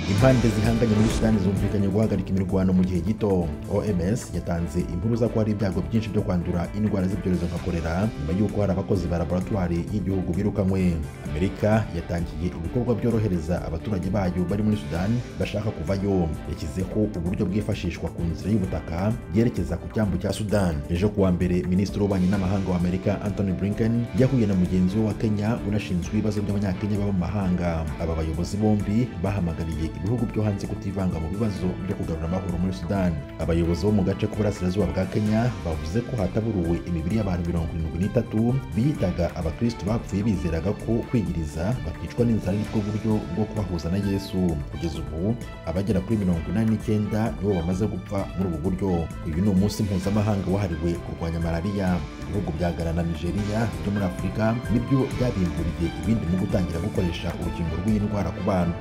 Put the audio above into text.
Impande zihanganye muri Sudani zumvikanye guhagarika imirwano mu gihe gito. OMS yatanze impuruza ko hari ibyago byinshi byo kwandura indwara z'ibyorezo nka kolera nyuma y'uko hari abakozi ba laboratwari y'igihugu birukanywe. Amerika yatangiye ibikorwa byorohereza abaturage bayo bari muri Sudani bashaka kuvayo. Yashyizeho uburyo bwifashishwa ku nzira y'ubutaka byerekeza ku cyambu cya Sudani. Ejo kuwa mbere Minisitiri w'Ububanyi n'Amahanga wa Amerika Anthony Blinken yahuye na mugenzi we wa Kenya unashinzwe ibibazo by'abanyakenya baba mu mahanga. Aba bayobozi bombi bahamagariye ibihugu byo hanze kutivanga mu bibazo byo kugarura amahoro muri Sudani. Abayobozi bo mu gace k'uburasirazuba bwa Kenya bavuze ko hataburuwe imibiri y'abantu 73 biyitaga abakristo bapfuye bizeraga ko kwigiriza bakicwa n'inzara aribwo buryo bwo kubahuza na Yesu. Kugeza ubu abagera kuri 89 nibo bamaze gupfa muri ubu buryo. Uyu ni umunsi mpuzamahanga wahariwe kurwanya malariya. Ibihugu bya Ghana na Nigeria byo muri Afurika nibyo byabimburiye ibindi mu gutangira gukoresha urukingo rw'iyi ndwara ku bana.